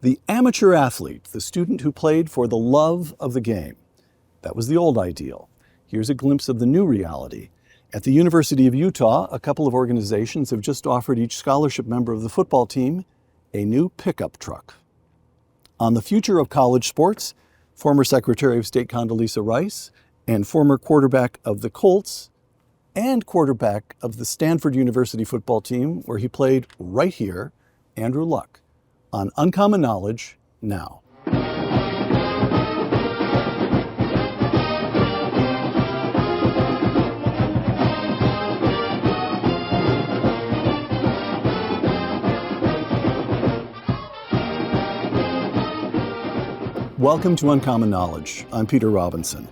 The amateur athlete, the student who played for the love of the game. That was the old ideal. Here's a glimpse of the new reality. At the University of Utah, a couple of organizations have just offered each scholarship member of the football team a new pickup truck. On the future of college sports, former Secretary of State Condoleezza Rice and former quarterback of the Colts and quarterback of the Stanford University football team, where he played right here, Andrew Luck, on Uncommon Knowledge now. Welcome to Uncommon Knowledge. I'm Peter Robinson.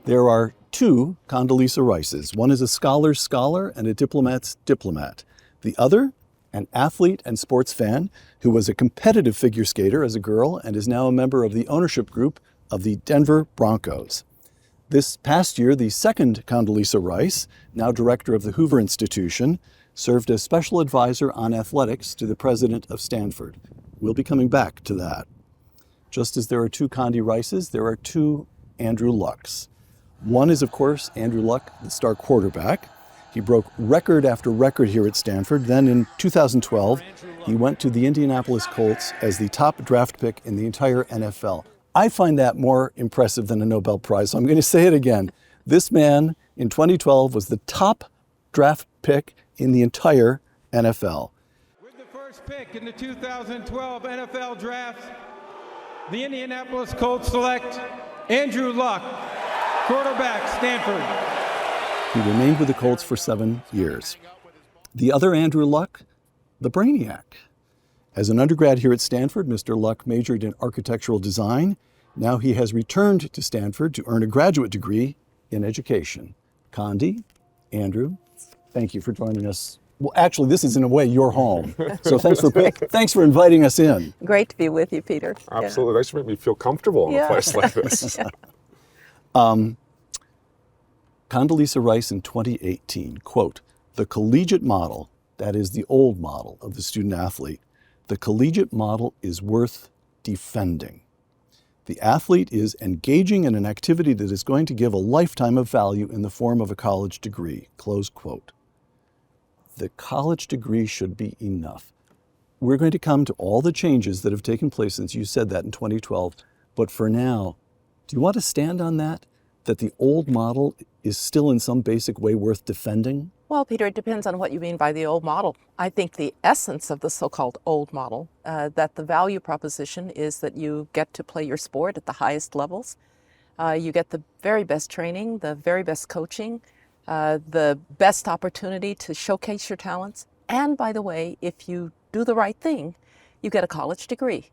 There are two Condoleezza Rices. One is a scholar's scholar and a diplomat's diplomat. The other, an athlete and sports fan who was a competitive figure skater as a girl and is now a member of the ownership group of the Denver Broncos. This past year, the second Condoleezza Rice, now director of the Hoover Institution, served as special advisor on athletics to the president of Stanford. We'll be coming back to that. Just as there are two Condi Rices, there are two Andrew Lucks. One is, of course, Andrew Luck, the star quarterback. He broke record after record here at Stanford. Then in 2012, he went to the Indianapolis Colts as the top draft pick in the entire NFL. I find that more impressive than a Nobel Prize, so I'm going to say it again. This man in 2012 was the top draft pick in the entire NFL. With the first pick in the 2012 NFL Draft, the Indianapolis Colts select Andrew Luck, quarterback, Stanford. He remained with the Colts for 7 years. The other Andrew Luck, the brainiac. As an undergrad here at Stanford, Mr. Luck majored in architectural design. Now he has returned to Stanford to earn a graduate degree in education. Condi, Andrew, thank you for joining us. Well, actually, this is in a way your home. So thanks for inviting us in. Great to be with you, Peter. Absolutely. Nice to make me feel comfortable in a place like this. Condoleezza Rice in 2018, quote, "The collegiate model, that is the old model of the student athlete, the collegiate model is worth defending. The athlete is engaging in an activity that is going to give a lifetime of value in the form of a college degree," close quote. The college degree should be enough. We're going to come to all the changes that have taken place since you said that in 2012. But for now, do you want to stand on that the old model is still in some basic way worth defending? Well, Peter, it depends on what you mean by the old model. I think the essence of the so-called old model, that the value proposition is that you get to play your sport at the highest levels. You get the very best training, the very best coaching, the best opportunity to showcase your talents. And by the way, if you do the right thing, you get a college degree.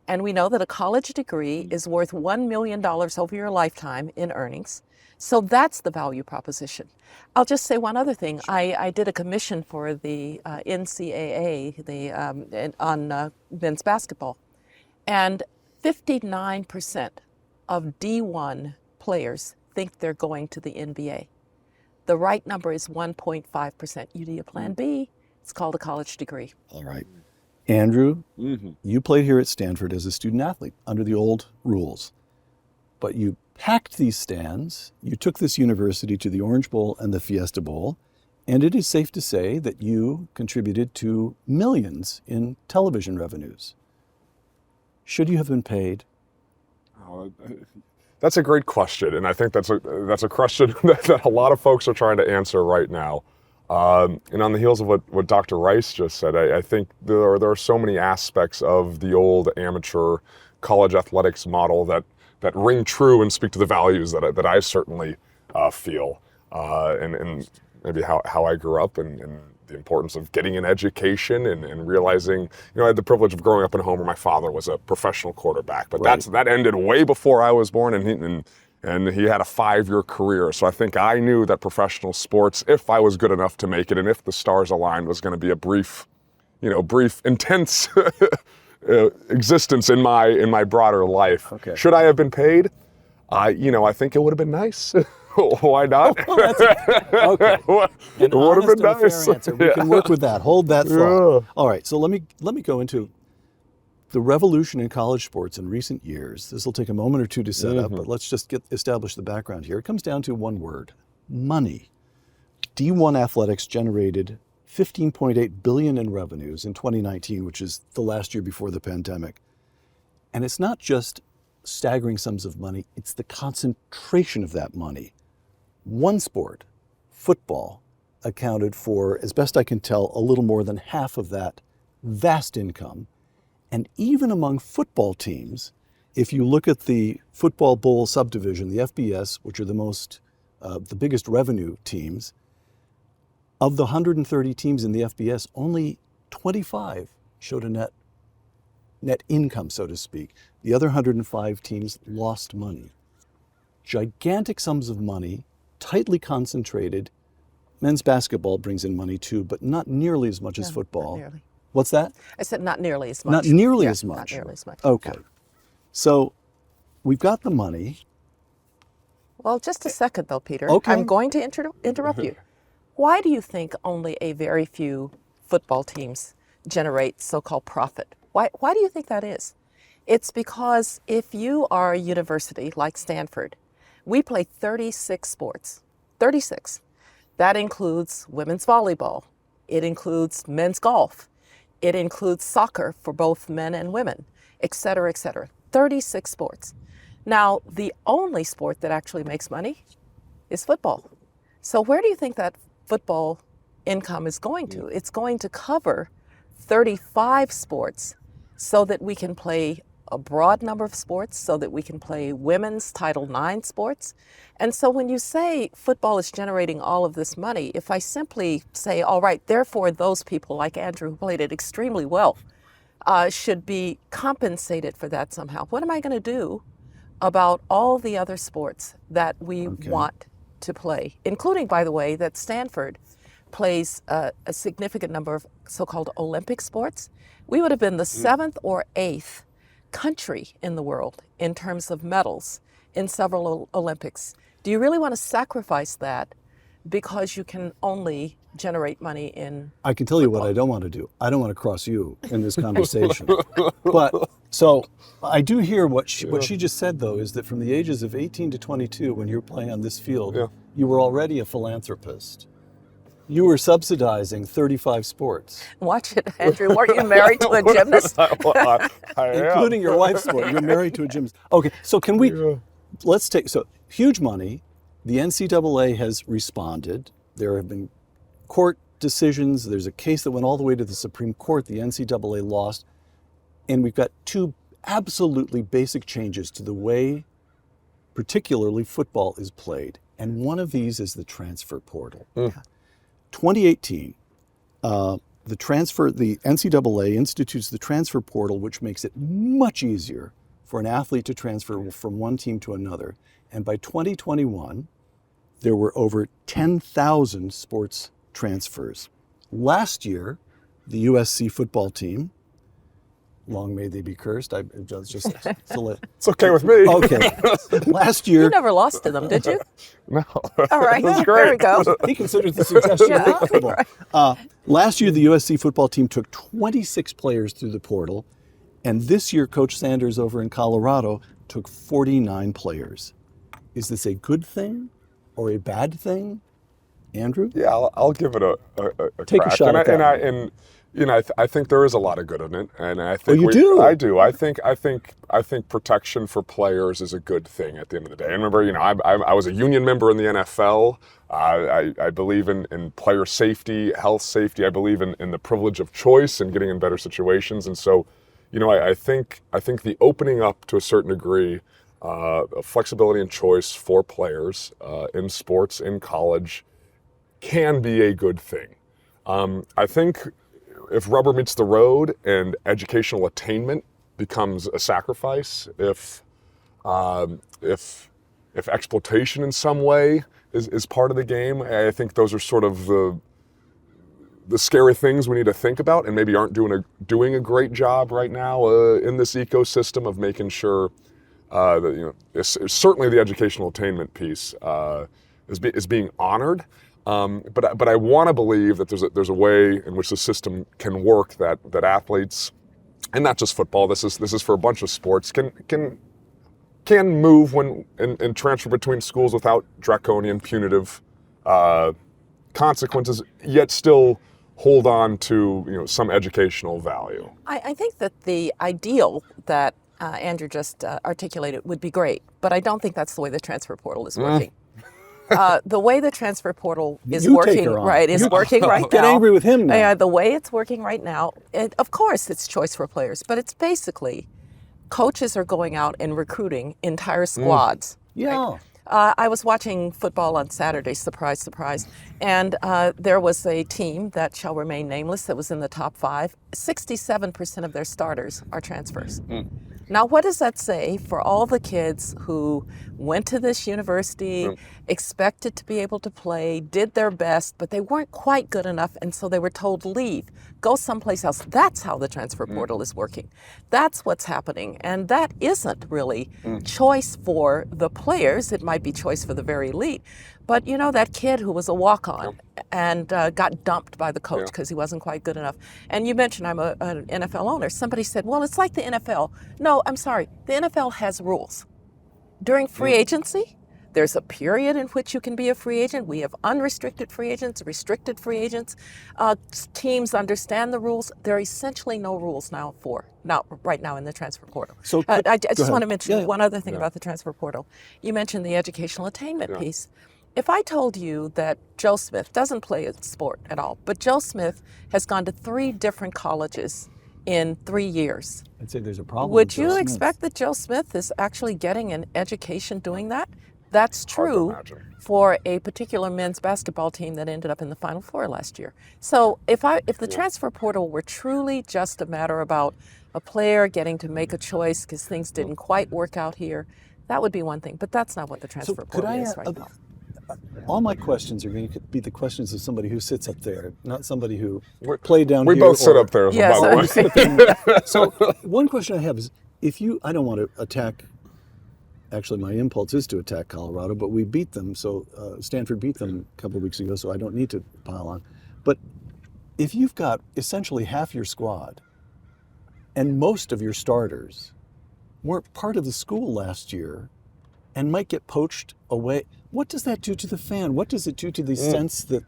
And we know that a college degree is worth $1 million over your lifetime in earnings. So that's the value proposition. I'll just say one other thing. I did a commission for the NCAA on men's basketball. And 59% of D1 players think they're going to the NBA. The right number is 1.5%. You need a plan B. It's called a college degree. All right. Andrew, you played here at Stanford as a student athlete under the old rules. But you packed these stands, you took this university to the Orange Bowl and the Fiesta Bowl, and it is safe to say that you contributed to millions in television revenues. Should you have been paid? That's a great question, and I think that's a question that a lot of folks are trying to answer right now. And on the heels of what Dr. Rice just said, I think there are so many aspects of the old amateur college athletics model that ring true and speak to the values that I certainly feel, and maybe how I grew up and the importance of getting an education and realizing, I had the privilege of growing up in a home where my father was a professional quarterback, but right. that ended way before I was born, and he had a 5-year career. So I think I knew that professional sports, if I was good enough to make it, and if the stars aligned, was going to be a brief, intense existence in my broader life. Okay. Should I have been paid? I think it would have been nice. Why not? Okay. It would have been nice. Fair answer. We can work with that. Hold that thought. Yeah. All right. So let me go into the revolution in college sports in recent years, this will take a moment or two to set up, but let's just establish the background here. It comes down to one word: money. D1 athletics generated $15.8 billion in revenues in 2019, which is the last year before the pandemic. And it's not just staggering sums of money, it's the concentration of that money. One sport, football, accounted for, as best I can tell, a little more than half of that vast income. And even among football teams, if you look at the Football Bowl subdivision, the FBS, which are the biggest revenue teams, of the 130 teams in the FBS, only 25 showed a net income, so to speak. The other 105 teams lost money. Gigantic sums of money, tightly concentrated. Men's basketball brings in money too, but not nearly as much as football. Not nearly. What's that? I said not nearly as much. Not nearly as much. Not nearly as much. Okay. So we've got the money. Well, just a second though, Peter. Okay. I'm going to interrupt you. Why do you think only a very few football teams generate so-called profit? Why do you think that is? It's because if you are a university like Stanford, we play 36 sports. 36. That includes women's volleyball. It includes men's golf. It includes soccer for both men and women, et cetera, et cetera. 36 sports. Now, the only sport that actually makes money is football. So where do you think that football income is going to? It's going to cover 35 sports so that we can play a broad number of sports, so that we can play women's Title IX sports. And so when you say football is generating all of this money, if I simply say, all right, therefore those people like Andrew who played it extremely well should be compensated for that somehow, what am I going to do about all the other sports that we want to play, including, by the way, that Stanford plays a significant number of so-called Olympic sports? We would have been the 7th or 8th country in the world in terms of medals in several Olympics. Do you really want to sacrifice that because you can only generate money in I can tell you what I don't want to do. I don't want to cross you in this conversation. But so I do hear what she just said, though, is that from the ages of 18 to 22, when you're playing on this field, you were already a philanthropist. You were subsidizing 35 sports. Watch it, Andrew. Weren't you married to a gymnast? Including your wife's sport. You're married to a gymnast. Okay, so can we, let's take, so huge money. The NCAA has responded. There have been court decisions. There's a case that went all the way to the Supreme Court. The NCAA lost. And we've got two absolutely basic changes to the way, particularly football, is played. And one of these is the transfer portal. 2018, the NCAA institutes the transfer portal, which makes it much easier for an athlete to transfer from one team to another. And by 2021, there were over 10,000 sports transfers. Last year, the USC football team, long may they be cursed. It's okay with me. Okay. Last year. You never lost to them, did you? No. All right. That's great. There we go. He considers the suggestion remarkable. Last year, the USC football team took 26 players through the portal. And this year, Coach Sanders over in Colorado took 49 players. Is this a good thing or a bad thing, Andrew? Yeah, I'll give it a Take crack. a shot at that. And you know, I think there is a lot of good in it, and I think you do. I do. I think protection for players is a good thing at the end of the day. I remember, you know, I was a union member in the NFL. I believe in player safety, health safety. I believe in the privilege of choice and getting in better situations. And so, you know, I think the opening up to a certain degree, flexibility and choice for players in sports, in college, can be a good thing. I think if rubber meets the road and educational attainment becomes a sacrifice, if exploitation in some way is part of the game, I think those are sort of the scary things we need to think about, and maybe aren't doing a great job right now in this ecosystem of making sure that, you know, certainly the educational attainment piece is being honored. But I want to believe that there's a way in which the system can work that athletes and not just football, this is for a bunch of sports, can move when and transfer between schools without draconian punitive consequences, yet still hold on to some educational value. I think that the ideal that Andrew just articulated would be great, but I don't think that's the way the transfer portal is working. The way the transfer portal is working right now. Get angry with him now. The way it's working right now, of course, it's choice for players, but it's basically coaches are going out and recruiting entire squads. Yeah. Right? I was watching football on Saturday, surprise, surprise, and there was a team that shall remain nameless that was in the top 5. 67% of their starters are transfers. Now, what does that say for all the kids who went to this university, expected to be able to play, did their best, but they weren't quite good enough, and so they were told, leave, go someplace else. That's how the transfer portal is working. That's what's happening, and that isn't really choice for the players. It might be choice for the very elite. But that kid who was a walk-on and got dumped by the coach because he wasn't quite good enough. And you mentioned I'm an NFL owner. Somebody said, well, it's like the NFL. No, I'm sorry. The NFL has rules. During free agency, there's a period in which you can be a free agent. We have unrestricted free agents, restricted free agents. Teams understand the rules. There are essentially no rules right now in the transfer portal. So I just want to mention one other thing about the transfer portal. You mentioned the educational attainment piece. If I told you that Joe Smith doesn't play a sport at all, but Joe Smith has gone to 3 different colleges in 3 years, I'd say there's a problem. Would you expect that Joe Smith is actually getting an education doing that? That's true for a particular men's basketball team that ended up in the Final Four last year. So if the transfer portal were truly just a matter about a player getting to make a choice because things didn't quite work out here, that would be one thing. But that's not what the transfer portal is right now. All my questions are going to be the questions of somebody who sits up there, not somebody who played down here. We both sit up there, by the way. So one question I have is, I don't want to attack, actually my impulse is to attack Colorado, but we beat them, so Stanford beat them a couple of weeks ago, so I don't need to pile on. But if you've got essentially half your squad and most of your starters weren't part of the school last year and might get poached away, what does that do to the fan? What does it do to the sense that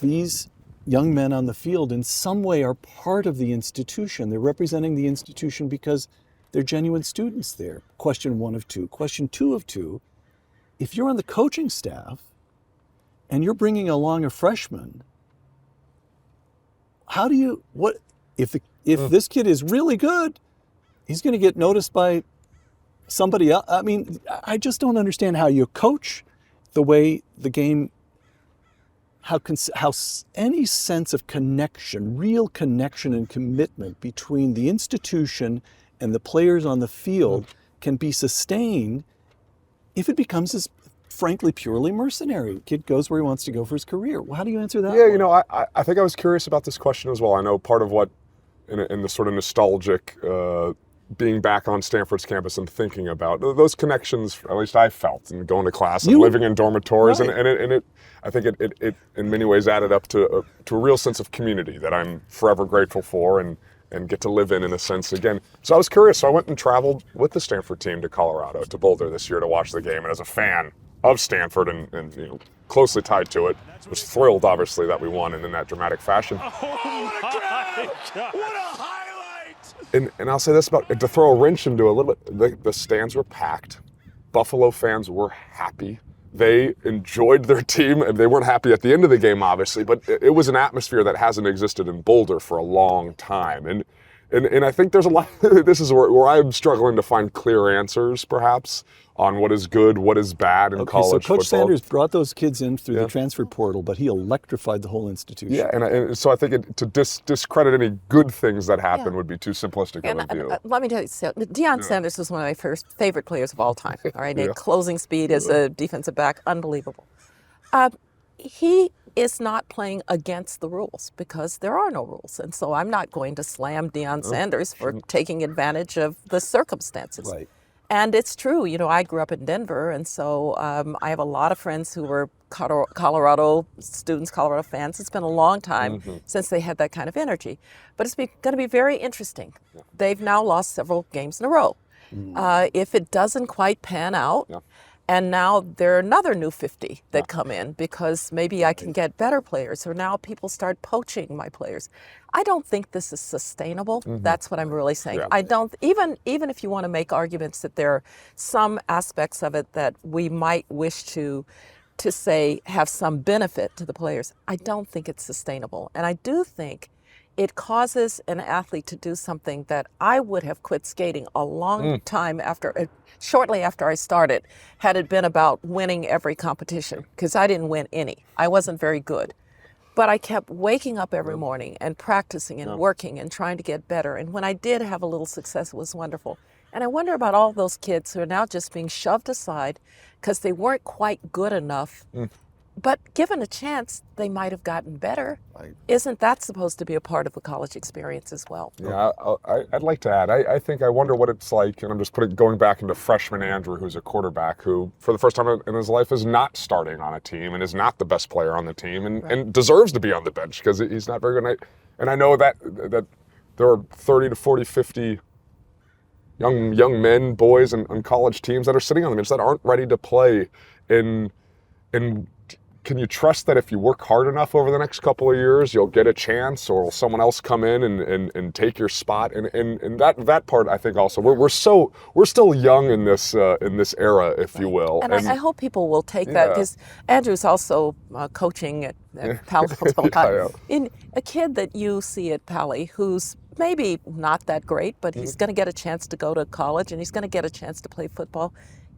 these young men on the field in some way are part of the institution? They're representing the institution because they're genuine students there. Question 1 of 2. Question 2 of 2, if you're on the coaching staff and you're bringing along a freshman, if this kid is really good, he's going to get noticed by somebody else. I mean, I just don't understand how you coach the way the game, how any sense of connection, real connection and commitment between the institution and the players on the field can be sustained if it becomes this, frankly, purely mercenary. Kid goes where he wants to go for his career. How do you answer that? Yeah, I think I was curious about this question as well. I know part of what, in the sort of nostalgic being back on Stanford's campus and thinking about those connections, at least I felt, and going to class and living in dormitories, right. and I think it in many ways added up to a real sense of community that I'm forever grateful for and get to live in a sense again. So I was curious, so I went and traveled with the Stanford team to Colorado, to Boulder this year to watch the game, and as a fan of Stanford and closely tied to it, was thrilled obviously that we won and in that dramatic fashion. Oh my God! What a highlight! And I'll say this about, to throw a wrench into a little bit, the stands were packed. Buffalo fans were happy. They enjoyed their team, and they weren't happy at the end of the game, obviously, but it was an atmosphere that hasn't existed in Boulder for a long time. And I think there's a lot, this is where I'm struggling to find clear answers, perhaps, on what is good, what is bad in college football. So Coach football. Sanders brought those kids in through the transfer portal, but he electrified the whole institution. Yeah, and so I think to discredit any good things that happen would be too simplistic of a view. Let me tell you, Deion Sanders was one of my favorite players of all time. All right, closing speed as a defensive back, unbelievable. He is not playing against the rules because there are no rules, and so I'm not going to slam Deion Sanders for taking advantage of the circumstances. Right. And it's true, you know, I grew up in Denver, and so I have a lot of friends who were Colorado students, Colorado fans. It's been a long time since they had that kind of energy. But it's going to be very interesting. They've now lost several games in a row. If it doesn't quite pan out, and now there are another new 50 that come in because maybe I can get better players, or now people start poaching my players. I don't think this is sustainable. That's what I'm really saying. I don't, even if you want to make arguments that there are some aspects of it that we might wish to say have some benefit to the players, I don't think it's sustainable. And I do think it causes an athlete to do something that I would have quit skating a long time after, shortly after I started, had it been about winning every competition, because I didn't win any. I wasn't very good. But I kept waking up every morning and practicing and working and trying to get better. And when I did have a little success, it was wonderful. And I wonder about all those kids who are now just being shoved aside because they weren't quite good enough. But given a chance, they might have gotten better. Right. Isn't that supposed to be a part of the college experience as well? Yeah, I'd like to add, I wonder what it's like, and I'm just going back into freshman Andrew, who's a quarterback who, for the first time in his life, is not starting on a team and is not the best player on the team and deserves to be on the bench because he's not very good. And I know that there are 30 to 40, 50 young men, boys, and college teams that are sitting on the bench that aren't ready to play. And can you trust that if you work hard enough over the next couple of years, you'll get a chance, or will someone else come in and take your spot? And that part, I think, also we're still young in this era, if you will. And I hope people will take that, because Andrew's also coaching at Palo Alto. In a kid that you see at Pali who's maybe not that great, but he's going to get a chance to go to college and he's going to get a chance to play football.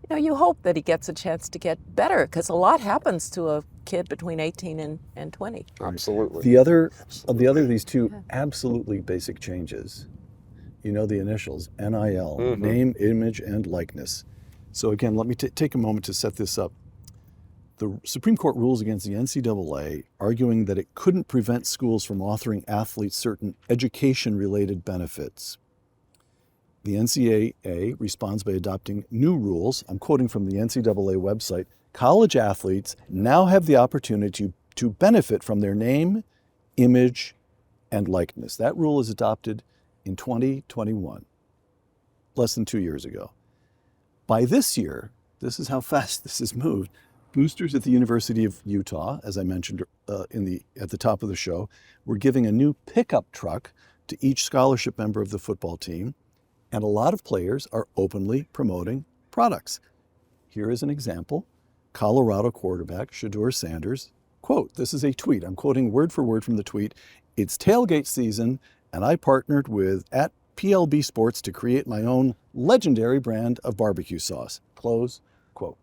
You know, you hope that he gets a chance to get better, because a lot happens to a kid between 18 and 20. Absolutely. The other of these two absolutely basic changes, you know, the initials, NIL, name, image, and likeness. So again, let me take a moment to set this up. The Supreme Court rules against the NCAA, arguing that it couldn't prevent schools from offering athletes certain education-related benefits. The NCAA responds by adopting new rules. I'm quoting from the NCAA website. College athletes now have the opportunity to benefit from their name, image, and likeness. That rule is adopted in 2021, less than 2 years ago. By this year, this is how fast this has moved. Boosters at the University of Utah, as I mentioned at the top of the show, were giving a new pickup truck to each scholarship member of the football team. And a lot of players are openly promoting products. Here is an example. Colorado quarterback Shedeur Sanders, quote, this is a tweet. I'm quoting word for word from the tweet. It's tailgate season, and I partnered with @PLB Sports to create my own legendary brand of barbecue sauce. Close quote.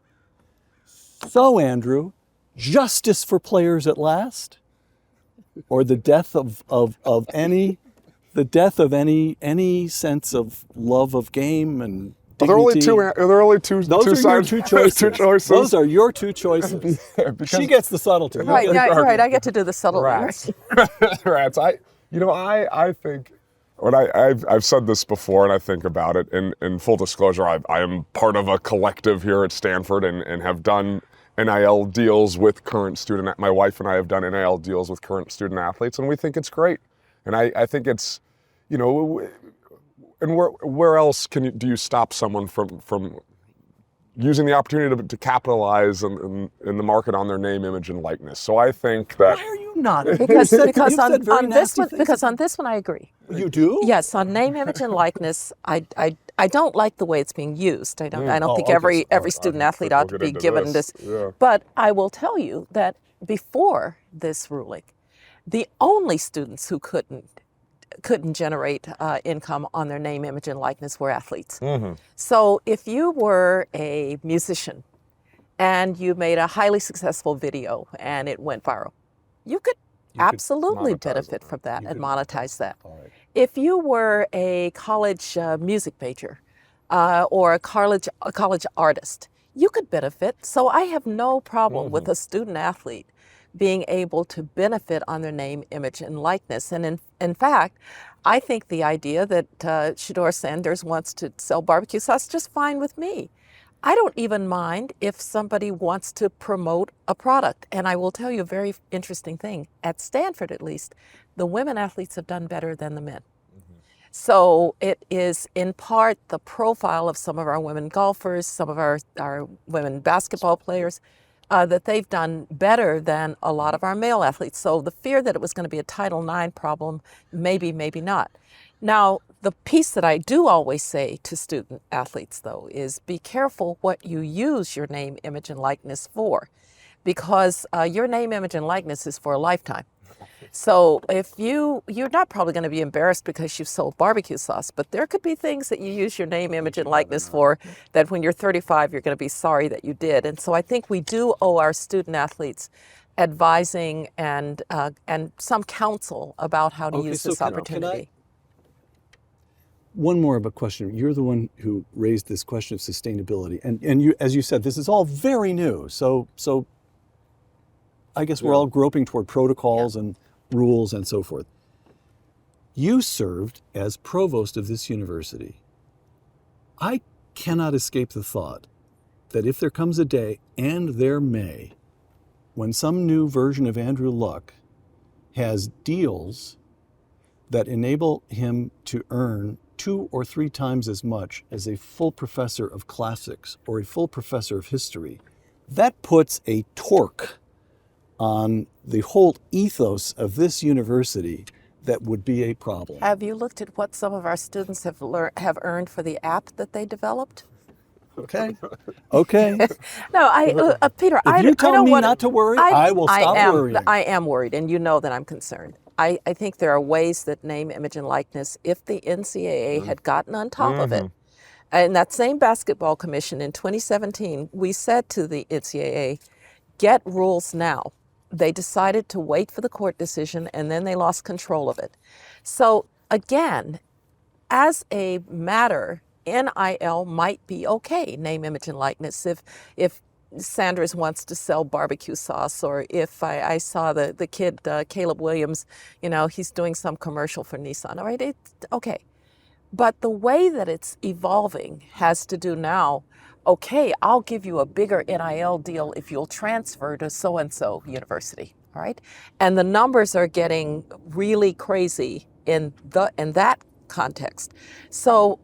So, Andrew, justice for players at last? Or the death of any... The death of any sense of love of game and dignity. Are there only two Those are sides? your two choices. Two choices. Those are your two choices. She gets the subtlety. Right. I get to do the subtle Rats. Rats. I think, when I've said this before, and I think about it. In full disclosure, I am part of a collective here at Stanford and have done NIL deals with current student. My wife and I have done NIL deals with current student athletes, and we think it's great. And I think it's, you know, and where else do you stop someone from using the opportunity to capitalize in the market on their name, image, and likeness? So I think that... Why are you not? Because on this one I agree. You do? Yes, on name, image, and likeness, I don't like the way it's being used. I don't think every student athlete ought to be given this. Yeah. But I will tell you that before this ruling, the only students who couldn't generate income on their name, image, and likeness were athletes. So if you were a musician and you made a highly successful video and it went viral, you could absolutely benefit from that and monetize that. Right. If you were a college music major or a college artist, you could benefit. So I have no problem with a student athlete being able to benefit on their name, image, and likeness. And in fact, I think the idea that Shedeur Sanders wants to sell barbecue sauce just fine with me. I don't even mind if somebody wants to promote a product. And I will tell you a very interesting thing. At Stanford, at least, the women athletes have done better than the men. So it is in part the profile of some of our women golfers, some of our women basketball players, that they've done better than a lot of our male athletes. So the fear that it was going to be a Title IX problem, maybe, maybe not. Now, the piece that I do always say to student athletes, though, is be careful what you use your name, image, and likeness for, because your name, image, and likeness is for a lifetime. So if you're not probably going to be embarrassed because you've sold barbecue sauce, but there could be things that you use your name, image, and likeness for that when you're 35, you're going to be sorry that you did. And so I think we do owe our student athletes advising and some counsel about how to use this opportunity. One more of a question. You're the one who raised this question of sustainability. And you, as you said, this is all very new. So I guess we're all groping toward protocols and rules and so forth. You served as provost of this university. I cannot escape the thought that if there comes a day, and there may, when some new version of Andrew Luck has deals that enable him to earn 2 or 3 times as much as a full professor of classics or a full professor of history, that puts a torque on the whole ethos of this university that would be a problem. Have you looked at what some of our students have earned for the app that they developed? Okay. No, Peter, If you tell me not to worry, I will stop worrying. I am worried, and you know that I'm concerned. I think there are ways that name, image, and likeness, if the NCAA had gotten on top of it, and that same basketball commission in 2017, we said to the NCAA, get rules now. They decided to wait for the court decision, and then they lost control of it. So again, as a matter, NIL might be okay, name, image, and likeness. If Sanders wants to sell barbecue sauce, or if I saw the kid, Caleb Williams, he's doing some commercial for Nissan, all right, it's okay. But the way that it's evolving has to do now, okay, I'll give you a bigger NIL deal if you'll transfer to so-and-so university, all right? And the numbers are getting really crazy in that context. So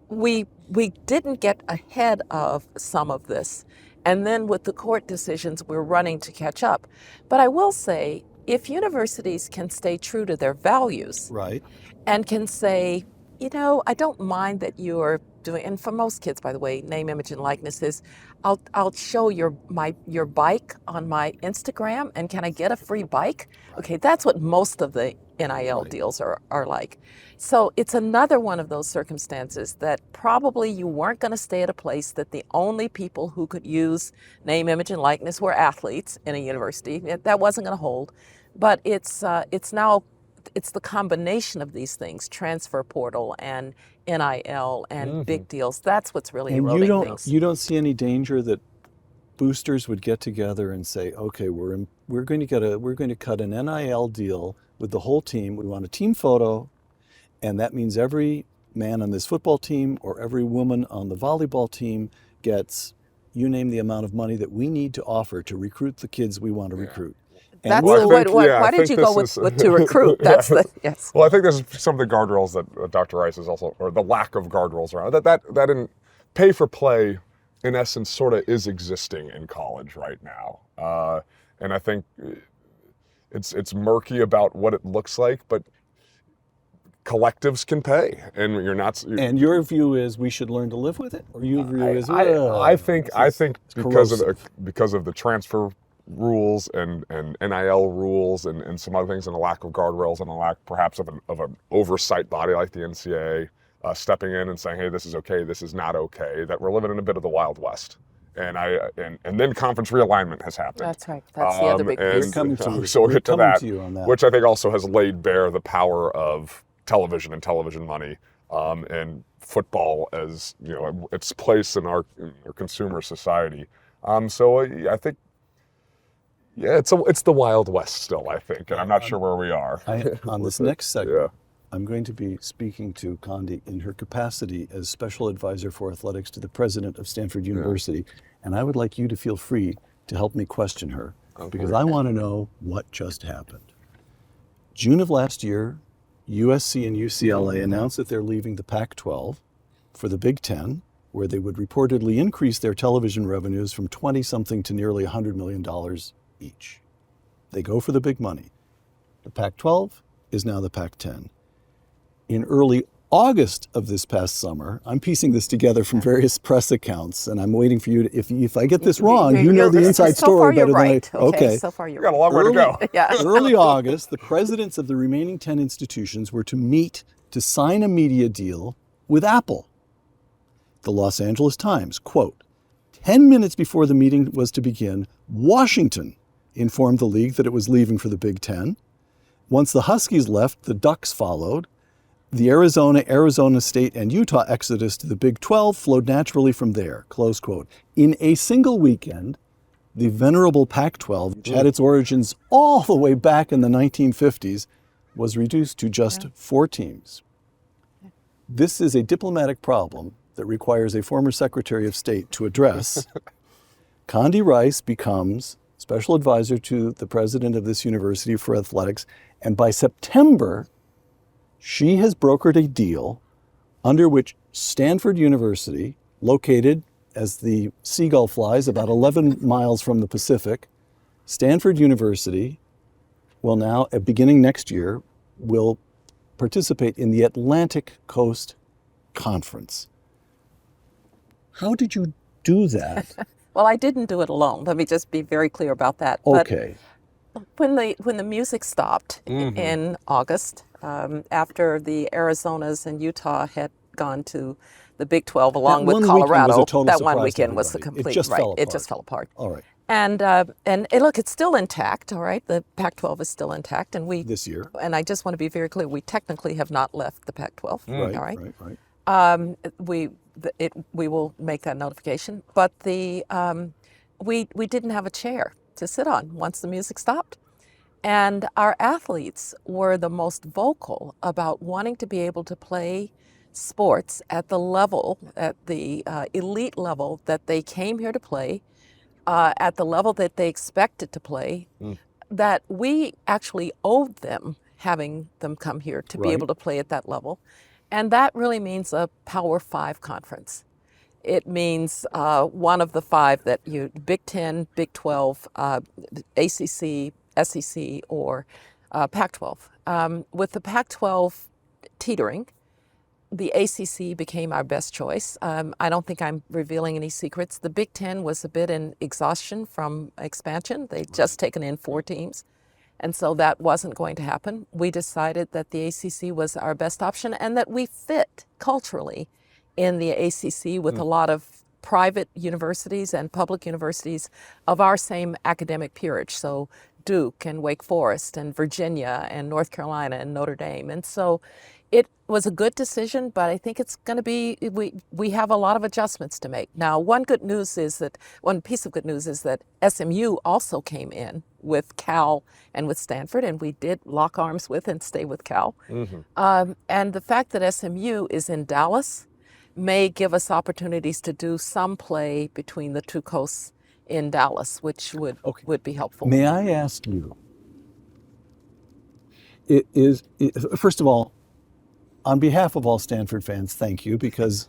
we didn't get ahead of some of this. And then with the court decisions, we're running to catch up. But I will say, if universities can stay true to their values, right, and can say, I don't mind that you're doing, and for most kids, by the way, name, image, and likeness is, I'll show your bike on my Instagram, and can I get a free bike? Okay, that's what most of the NIL deals are like. So it's another one of those circumstances that probably you weren't going to stay at a place that the only people who could use name, image, and likeness were athletes in a university. That wasn't going to hold. But it's now the combination of these things, transfer portal and NIL and big deals. That's what's really eroding things. You don't see any danger that boosters would get together and say, okay, we're going to cut an NIL deal with the whole team. We want a team photo, and that means every man on this football team or every woman on the volleyball team gets, you name the amount of money that we need to offer to recruit the kids we want to recruit. That's why did you go with to recruit? That's yes. Well, I think this is some of the guardrails that Dr. Rice is also, or the lack of guardrails around that in pay for play, in essence, sort of is existing in college right now, and I think it's murky about what it looks like, but collectives can pay, and and your view is we should learn to live with it, or your view is I think because of the transfer rules and NIL rules and some other things, and a lack of guardrails and a lack perhaps of an oversight body like the NCAA stepping in and saying, hey, this is okay, this is not okay, that we're living in a bit of the Wild West. And then conference realignment has happened. That's right. That's the other big piece. So we'll get to that, which I think also has laid bare the power of television and television money, and football as its place in our consumer society. So I think Yeah, it's the Wild West still, I think, and I'm not sure where we are. On this next segment, Yeah. I'm going to be speaking to Condi in her capacity as special advisor for athletics to the president of Stanford University, and I would like you to feel free to help me question her, because I want to know what just happened. June of last year, USC and UCLA announced that they're leaving the Pac-12 for the Big Ten, where they would reportedly increase their television revenues from 20-something to nearly $100 million each. They go for the big money. The Pac-12 is now the Pac-10. In early August of this past summer, I'm piecing this together from various press accounts, and I'm waiting for you to, if I get this wrong, you know the inside story better than I. Okay, so far you're We got a long way to go. Early August, the presidents of the remaining 10 institutions were to meet to sign a media deal with Apple. The Los Angeles Times, quote, 10 minutes before the meeting was to begin, Washington informed the league that it was leaving for the Big Ten. Once the Huskies left, the Ducks followed. The Arizona State, and Utah exodus to the Big 12 flowed naturally from there, close quote. In a single weekend, the venerable Pac-12, which had its origins all the way back in the 1950s, was reduced to just 4 teams. This is a diplomatic problem that requires a former Secretary of State to address. Condi Rice becomes special advisor to the president of this university for athletics, and by September, she has brokered a deal under which Stanford University, located as the seagull flies about 11 miles from the Pacific, Stanford University will now, beginning next year, will participate in the Atlantic Coast Conference. How did you do that? Well, I didn't do it alone. Let me just be very clear about that. Okay. But when the music stopped in August, after the Arizonas and Utah had gone to the Big 12 along with Colorado, that one weekend was the complete It just fell apart. It just fell apart. All right. And look, it's still intact. All right, the Pac-12 is still intact, and we This year. And I just want to be very clear: we technically have not left the Pac-12. Right. All right. Right. We will make that notification, but we didn't have a chair to sit on once the music stopped. And our athletes were the most vocal about wanting to be able to play sports at the level, at the elite level that they came here to play, at the level that they expected to play, that we actually owed them having them come here to be able to play at that level. And that really means a Power 5 conference. It means one of the 5 that Big 10, Big 12, ACC, SEC, or Pac-12. With the Pac-12 teetering, the ACC became our best choice. I don't think I'm revealing any secrets. The Big 10 was a bit in exhaustion from expansion. They'd just taken in 4 teams. And so that wasn't going to happen. We decided that the ACC was our best option and that we fit culturally in the ACC with a lot of private universities and public universities of our same academic peerage. So Duke and Wake Forest and Virginia and North Carolina and Notre Dame. And so it was a good decision, but I think it's going to be, we have a lot of adjustments to make. Now, one piece of good news is that SMU also came in with Cal and with Stanford, and we did lock arms with and stay with Cal. And the fact that SMU is in Dallas may give us opportunities to do some play between the two coasts in Dallas, which would be helpful. May I ask you, first of all, on behalf of all Stanford fans, thank you, because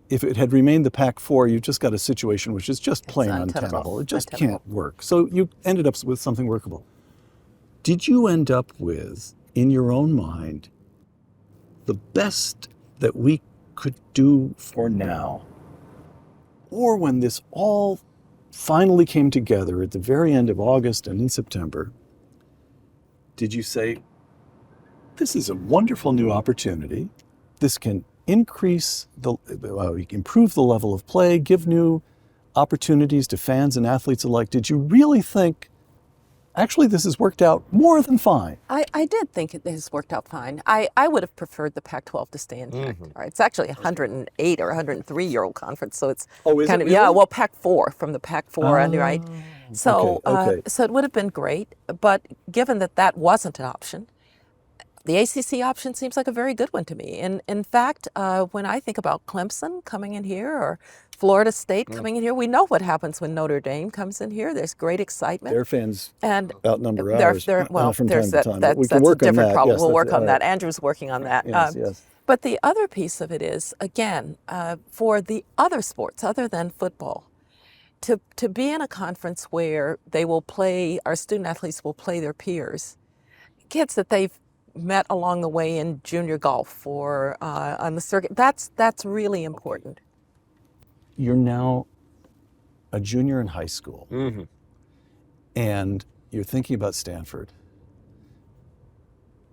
if it had remained the Pac-4, you've just got a situation which is just plain untenable. It just can't work. So you ended up with something workable. Did you end up with, in your own mind, the best that we could do for now? Or when this all finally came together at the very end of August and in September, did you say, this is a wonderful new opportunity. This can improve the level of play, give new opportunities to fans and athletes alike. Did you really think, actually, this has worked out more than fine? I did think it has worked out fine. I would have preferred the Pac-12 to stay intact. Right? It's actually a 108 or 103-year-old conference, so it's is kind it of really? well, Pac-4 from the Pac-4 right. So, Okay. so it would have been great, but given that that wasn't an option, the ACC option seems like a very good one to me. And in fact, when I think about Clemson coming in here or Florida State coming in here, we know what happens when Notre Dame comes in here. There's great excitement. Their fans And outnumber they're- ours they're- well, from there's time to that- time. that's But we can a work on different that. problem. Yes, We'll that's work on all that. right. Andrew's working on that. Yes. But the other piece of it is, again, for the other sports other than football, to be in a conference where they will play, our student athletes will play their peers, kids that they've met along the way in junior golf or on the circuit, that's really important. You're now a junior in high school, and you're thinking about Stanford,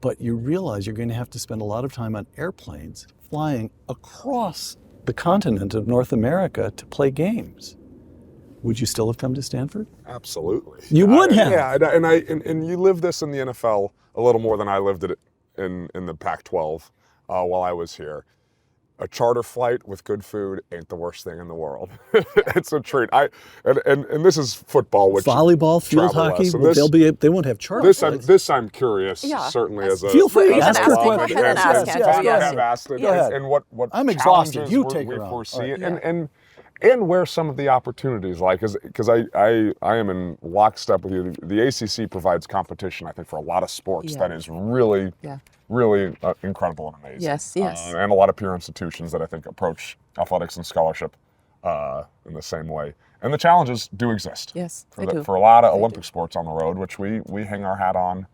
but you realize you're going to have to spend a lot of time on airplanes flying across the continent of North America to play games. Would you still have come to Stanford? Absolutely. You would have. Yeah, and you live this in the NFL a little more than I lived it in the Pac-12 while I was here. A charter flight with good food ain't the worst thing in the world. It's a treat. And this is football, which Volleyball, field travel hockey. less. And Well, this- they won't have charter flights. I'm curious. Yeah. Certainly as a Feel free, as a ask her mom, questions. and- Ask and- Andrew, and yes. have asked it, Yeah. and what I'm exhausted. challenges You we- take we her on. foresee, Right. and where some of the opportunities lie, because I am in lockstep with you. The ACC provides competition, I think, for a lot of sports Yeah. that is really, Yeah. really incredible and amazing. Yes, yes. And a lot of peer institutions that I think approach athletics and scholarship in the same way. And the challenges do exist. Yes, for, they do. for a lot of Olympic sports on the road, which we hang our hat on.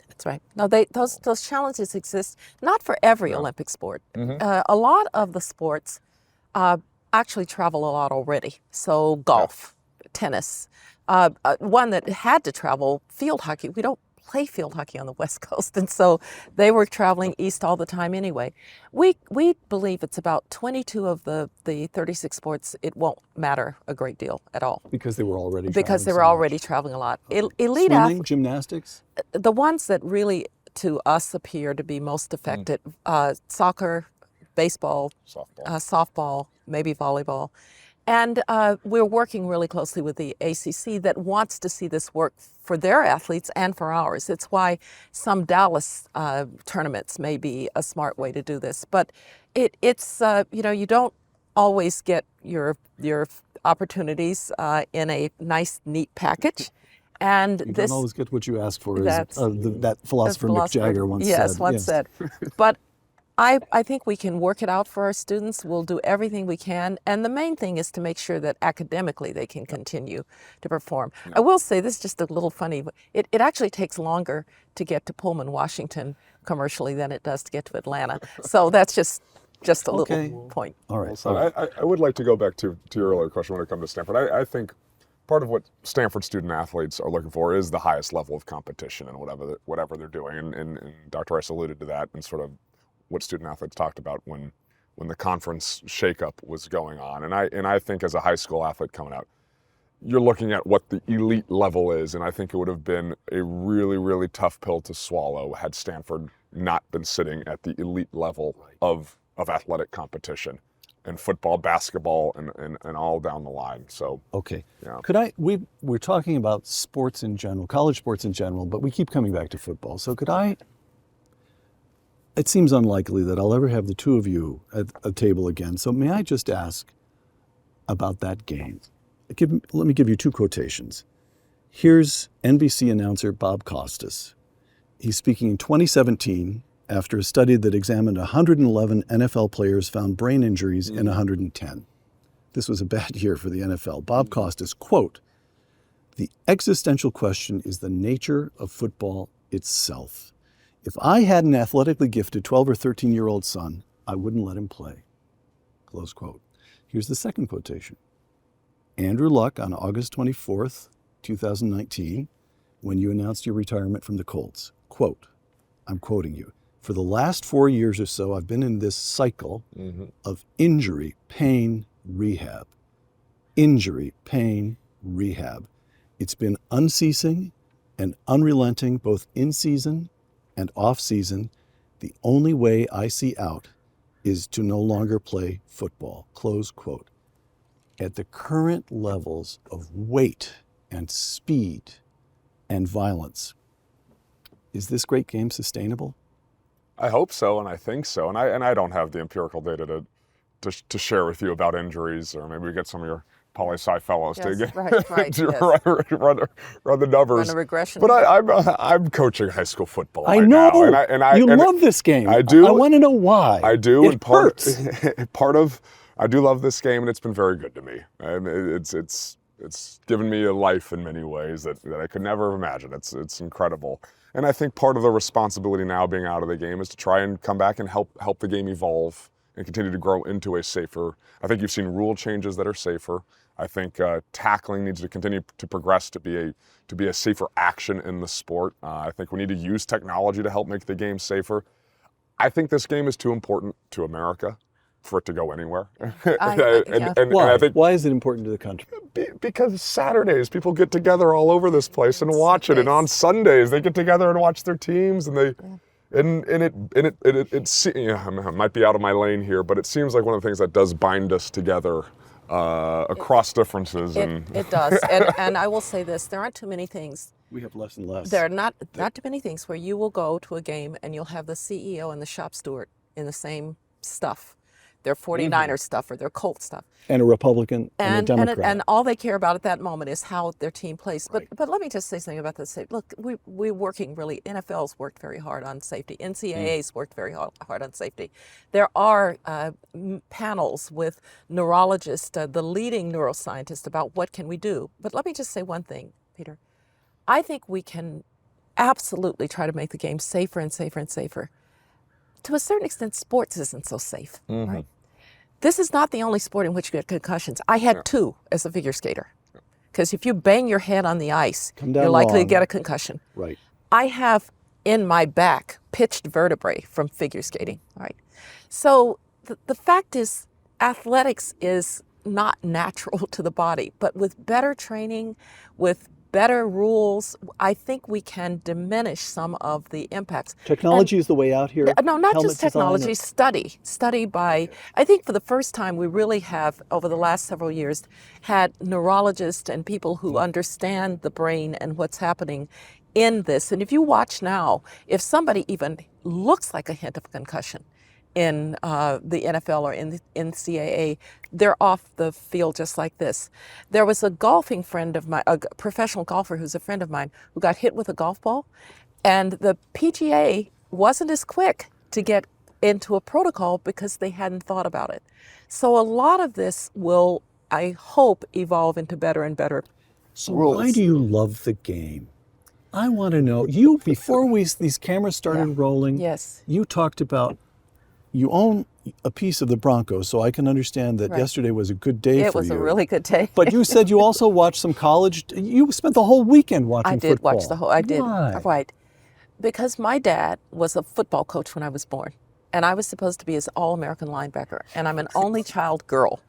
That's right. No, those challenges exist not for every Olympic sport. A lot of the sports actually travel a lot already. So golf, tennis. One that had to travel, field hockey. We don't play field hockey on the West Coast, and so they were traveling east all the time anyway. We believe it's about 22 of the 36 sports. It won't matter a great deal at all Because they were already because they traveling were so already much. traveling a lot. Elite Swimming, athletes. gymnastics. The ones that really, to us, appear to be most affected, soccer, baseball, softball, maybe volleyball. And we're working really closely with the ACC that wants to see this work for their athletes and for ours. It's why some Dallas tournaments may be a smart way to do this. But it's you don't always get your opportunities in a nice, neat package. And You this don't always get what you ask for, as That's- that philosopher Mick Jagger once said. Yes, once said. But I think we can work it out for our students. We'll do everything we can. And the main thing is to make sure that academically they can continue to perform. I will say this is just a little funny. It actually takes longer to get to Pullman, Washington commercially than it does to get to Atlanta. So that's just a Okay. little point. All right. So I would like to go back to your earlier question when it comes to Stanford. I think part of what Stanford student athletes are looking for is the highest level of competition in whatever they're doing. And Dr. Rice alluded to that and sort of what student athletes talked about when the conference shakeup was going on. And I think as a high school athlete coming out, you're looking at what the elite level is, and I think it would have been a really, really tough pill to swallow had Stanford not been sitting at the elite level of athletic competition and football, basketball, and all down the line. So Okay. yeah. We're talking about sports in general, college sports in general, but we keep coming back to football. So it seems unlikely that I'll ever have the two of you at a table again. So may I just ask about that game? Let me give you two quotations. Here's NBC announcer Bob Costas. He's speaking in 2017 after a study that examined 111 NFL players found brain injuries in 110. This was a bad year for the NFL. Bob Costas, quote, "The existential question is the nature of football itself. If I had an athletically gifted 12 or 13-year-old son, I wouldn't let him play." Close quote. Here's the second quotation. Andrew Luck on August 24th, 2019, when you announced your retirement from the Colts. Quote, I'm quoting you, "For the last 4 years or so, I've been in this cycle of injury, pain, rehab. Injury, pain, rehab. It's been unceasing and unrelenting, both in season and off season. The only way I see out is to no longer play football." Close quote. At the current levels of weight and speed and violence. Is this great game sustainable? I hope so, and I think so. And I don't have the empirical data to share with you about injuries, or maybe we get some of your poli-sci fellows to get right, to yes. run the numbers. Run a regression. But I'm coaching high school football I right know. now, and you love this game. I do. I want to know why. I do, It and hurts. part of I do love this game, and it's been very good to me. It's given me a life in many ways that I could never have imagined. It's incredible. And I think part of the responsibility now being out of the game is to try and come back and help the game evolve and continue to grow into a safer. I think you've seen rule changes that are safer. I think tackling needs to continue to progress to be a safer action in the sport. I think we need to use technology to help make the game safer. I think this game is too important to America for it to go anywhere. Why is it important to the country? Because Saturdays people get together all over this place and watch it, and on Sundays they get together and watch their teams, and I might be out of my lane here, but it seems like one of the things that does bind us together across differences. It does, and I will say this: there aren't too many things. We have less and less. There are not too many things where you will go to a game and you'll have the CEO and the shop steward in the same stuff. Their 49er stuff or their Colt stuff. And a Republican and a Democrat. And all they care about at that moment is how their team plays. But let me just say something about this. Look, we're working really, NFL's worked very hard on safety. NCAA's worked very hard on safety. There are panels with neurologists, the leading neuroscientists about what can we do. But let me just say one thing, Peter. I think we can absolutely try to make the game safer and safer and safer. To a certain extent, sports isn't so safe, right? This is not the only sport in which you get concussions. I had two as a figure skater. Because if you bang your head on the ice, you're likely to get a concussion. Right. I have in my back pitched vertebrae from figure skating, right? So the fact is, athletics is not natural to the body, but with better training, with better rules, I think we can diminish some of the impacts. Technology is the way out here? No, not Helmet just technology, study by, I think for the first time we really have, over the last several years, had neurologists and people who understand the brain and what's happening in this. And if you watch now, if somebody even looks like a hint of concussion in the NFL or in the NCAA, they're off the field just like this. There was a golfing friend of mine, a professional golfer who's a friend of mine, who got hit with a golf ball, and the PGA wasn't as quick to get into a protocol because they hadn't thought about it. So a lot of this will, I hope, evolve into better and better rules. Why do you love the game? I want to know. Before these cameras started rolling, yes, you talked about you own a piece of the Broncos, so I can understand that yesterday was a good day for you. It was a really good day. But you said you also watched some college. You spent the whole weekend watching football. I did watch the whole. I did. Why? Right. Because my dad was a football coach when I was born, and I was supposed to be his all-American linebacker, and I'm an only child girl.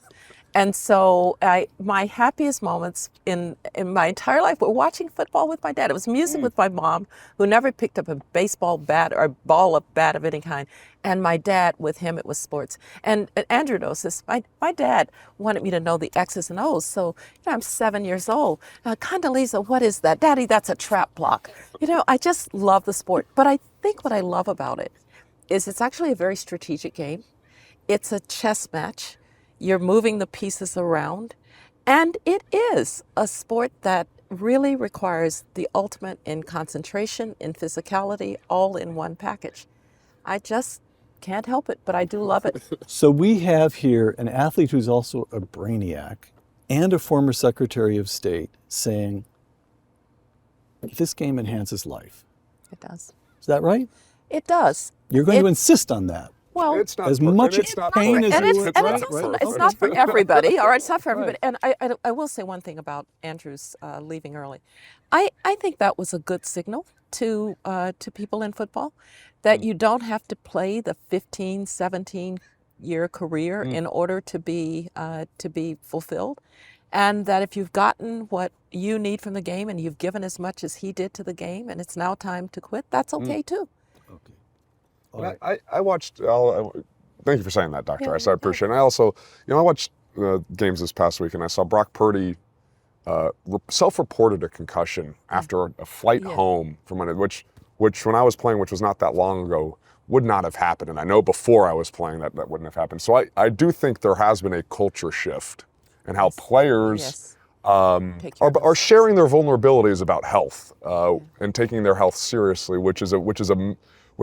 And so my happiest moments in my entire life were watching football with my dad. It was music with my mom, who never picked up a baseball bat or a ball of bat of any kind. And my dad, with him, it was sports. And Andrew knows this. My dad wanted me to know the X's and O's. So I'm 7 years old. Condoleezza, what is that? Daddy, that's a trap block. I just love the sport. But I think what I love about it is it's actually a very strategic game. It's a chess match. You're moving the pieces around, and it is a sport that really requires the ultimate in concentration, in physicality, all in one package. I just can't help it, but I do love it. So we have here an athlete who's also a brainiac and a former Secretary of State saying, this game enhances life. It does. Is that right? It does. You're going to insist on that. Well, it's not as much pain as you would. It's not for everybody. All right, it's not for everybody. And I will say one thing about Andrew's leaving early. I think that was a good signal to people in football, that you don't have to play the 15, 17-year career in order to be fulfilled, and that if you've gotten what you need from the game and you've given as much as he did to the game, and it's now time to quit, that's okay too. Okay. I watched. Thank you for saying that, Dr. Rice. I appreciate it. And I also, I watched games this past week, and I saw Brock Purdy self-reported a concussion after a flight home from which when I was playing, which was not that long ago, would not have happened. And I know before I was playing that wouldn't have happened. So I do think there has been a culture shift in how players are sharing their vulnerabilities about health and taking their health seriously, which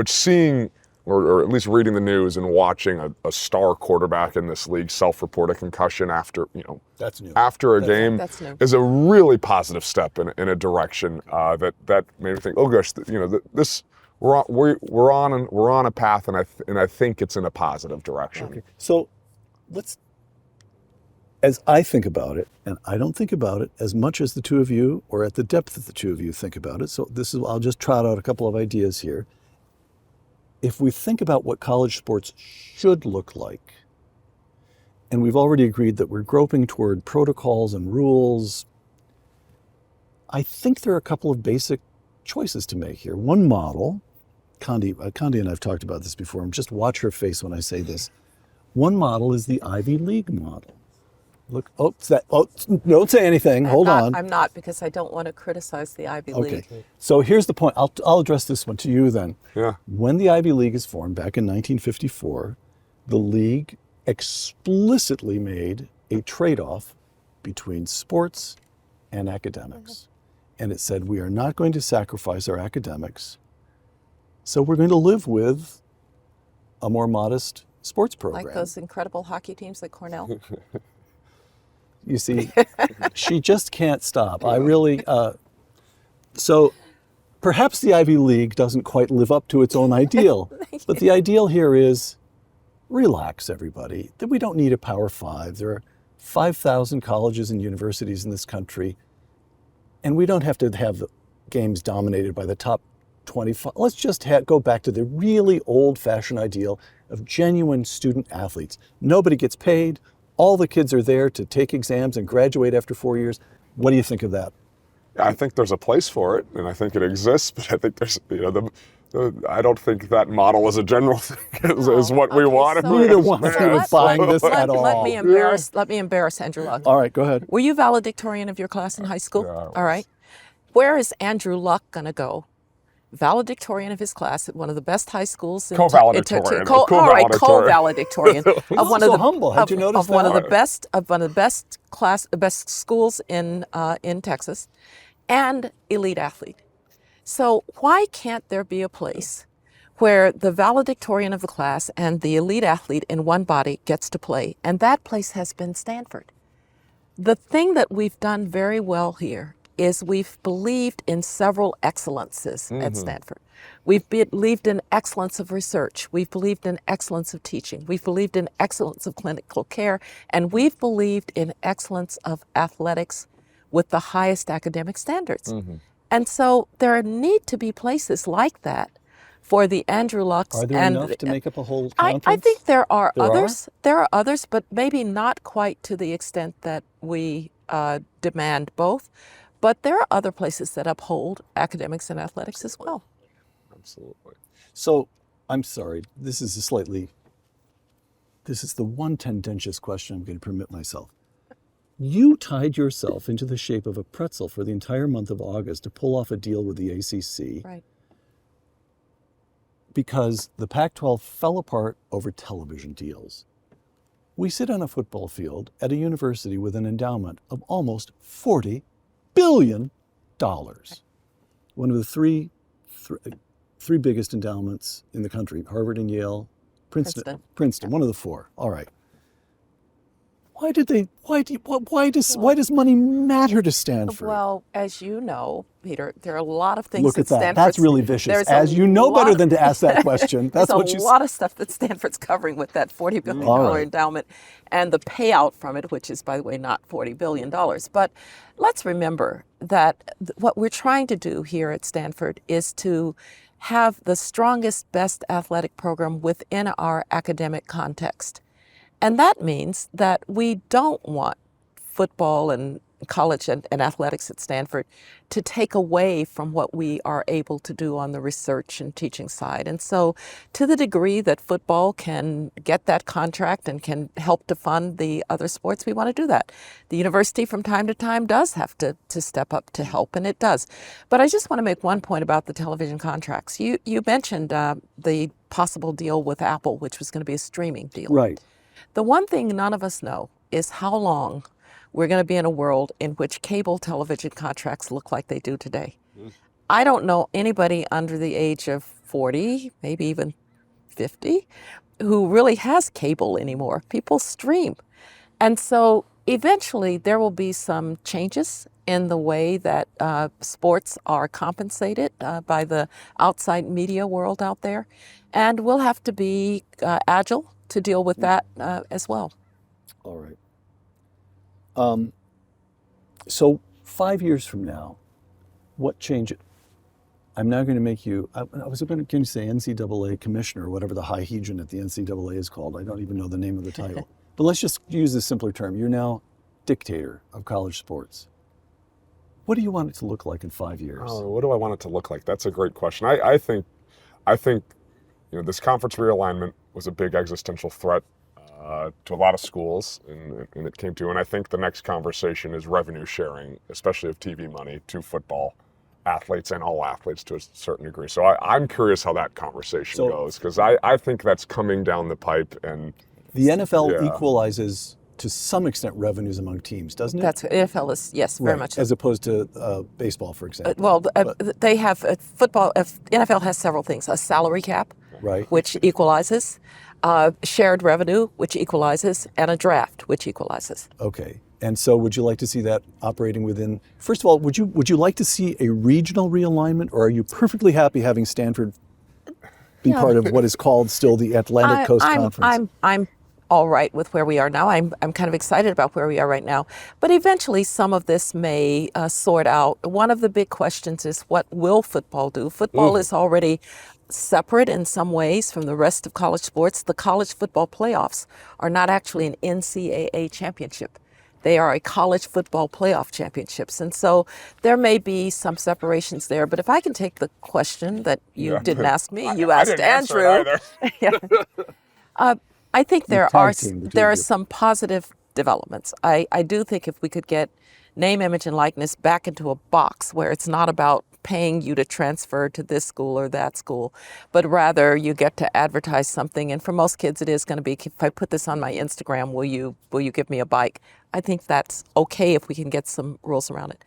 seeing or at least reading the news and watching a star quarterback in this league self-report a concussion after after a game is a really positive step in a direction that made me think, oh gosh, this we're on a path, and I think it's in a positive direction. Okay. So as I think about it, and I don't think about it as much as the two of you or at the depth that the two of you think about it. So I'll just trot out a couple of ideas here. If we think about what college sports should look like, and we've already agreed that we're groping toward protocols and rules, I think there are a couple of basic choices to make here. One model, Condi and I've talked about this before, and just watch her face when I say this. One model is the Ivy League model. Look, don't say anything. Hold on. I'm not, because I don't want to criticize the Ivy League. Okay. So here's the point. I'll address this one to you then. Yeah. When the Ivy League is formed back in 1954, the league explicitly made a trade-off between sports and academics. And it said, we are not going to sacrifice our academics, so we're going to live with a more modest sports program. Like those incredible hockey teams like Cornell. You see, she just can't stop. I really, so perhaps the Ivy League doesn't quite live up to its own ideal, but the ideal here is relax, everybody. That we don't need a Power Five. There are 5,000 colleges and universities in this country, and we don't have to have the games dominated by the top 25. Let's just go back to the really old-fashioned ideal of genuine student athletes. Nobody gets paid. All the kids are there to take exams and graduate after 4 years. What do you think of that? I think there's a place for it, and I think it exists, but I think there's, I don't think that model as a general thing is what we want. So neither one of you is buying this at all. Let me embarrass Andrew Luck. All right, go ahead. Were you valedictorian of your class in high school? Yeah, all right. Where is Andrew Luck going to go? Valedictorian of his class at one of the best high schools. Co-valedictorian. All right, co-valedictorian of one of the humble. Had you noticed one of the best schools in Texas, and elite athlete. So why can't there be a place where the valedictorian of the class and the elite athlete in one body gets to play? And that place has been Stanford. The thing that we've done very well here is we've believed in several excellences at Stanford. We've believed in excellence of research. We've believed in excellence of teaching. We've believed in excellence of clinical care. And we've believed in excellence of athletics with the highest academic standards. And so there need to be places like that for the Andrew Lucks. Are there enough to make up a whole conference? I think there are others. There are others, but maybe not quite to the extent that we demand both. But there are other places that uphold academics and athletics as well. Absolutely. So, I'm sorry, this is the one tendentious question I'm going to permit myself. You tied yourself into the shape of a pretzel for the entire month of August to pull off a deal with the ACC. Right. Because the Pac-12 fell apart over television deals. We sit on a football field at a university with an endowment of almost $40 billion. One of the three biggest endowments in the country, Harvard and Yale, Princeton, one of the four. All right. Why does money matter to Stanford? Well, as you know, Peter, there are a lot of things Look at that. Stanford's, That's really vicious. As you know better than to ask that question. That's what you There's a lot of stuff that Stanford's covering with that $40 billion endowment and the payout from it, which is, by the way, not $40 billion. But let's remember that what we're trying to do here at Stanford is to have the strongest, best athletic program within our academic context. And that means that we don't want football and college and athletics at Stanford to take away from what we are able to do on the research and teaching side. And so to the degree that football can get that contract and can help to fund the other sports, we want to do that. The university from time to time does have to step up to help, and it does. But I just want to make one point about the television contracts. You mentioned the possible deal with Apple, which was going to be a streaming deal. Right. The one thing none of us know is how long we're going to be in a world in which cable television contracts look like they do today. I don't know anybody under the age of 40, maybe even 50, who really has cable anymore. People stream. And so eventually there will be some changes in the way that sports are compensated by the outside media world out there. And we'll have to be agile to deal with that as well. All right. So 5 years from now, what changes? I'm now going to make you, I was going to say NCAA commissioner, or whatever the high hedron at the NCAA is called. I don't even know the name of the title. But let's just use a simpler term. You're now dictator of college sports. What do you want it to look like in 5 years? Oh, what do I want it to look like? That's a great question. I think this conference realignment was a big existential threat to a lot of schools, and it came to. And I think the next conversation is revenue sharing, especially of TV money, to football athletes and all athletes to a certain degree. So I'm curious how that conversation goes, because I think that's coming down the pipe. And the NFL equalizes to some extent revenues among teams, doesn't it? That's NFL is, yes, very much so. As opposed to baseball, for example. They have football. NFL has several things: a salary cap, right, which equalizes, shared revenue, which equalizes, and a draft, which equalizes. Okay. And so would you like to see that operating within, first of all, would you like to see a regional realignment, or are you perfectly happy having Stanford be part of what is called still the Atlantic Coast Conference? I'm all right with where we are now. I'm kind of excited about where we are right now. But eventually some of this may sort out. One of the big questions is, what will football do? Football is already separate in some ways from the rest of college sports. The college football playoffs are not actually an NCAA championship. They are a college football playoff championships. And so there may be some separations there. But if I can take the question that you didn't ask me, you asked Andrew. I think there are some positive developments. I do think if we could get name, image, and likeness back into a box where it's not about paying you to transfer to this school or that school, but rather you get to advertise something. And for most kids, it is going to be, if I put this on my Instagram, will you give me a bike? I think that's okay if we can get some rules around it.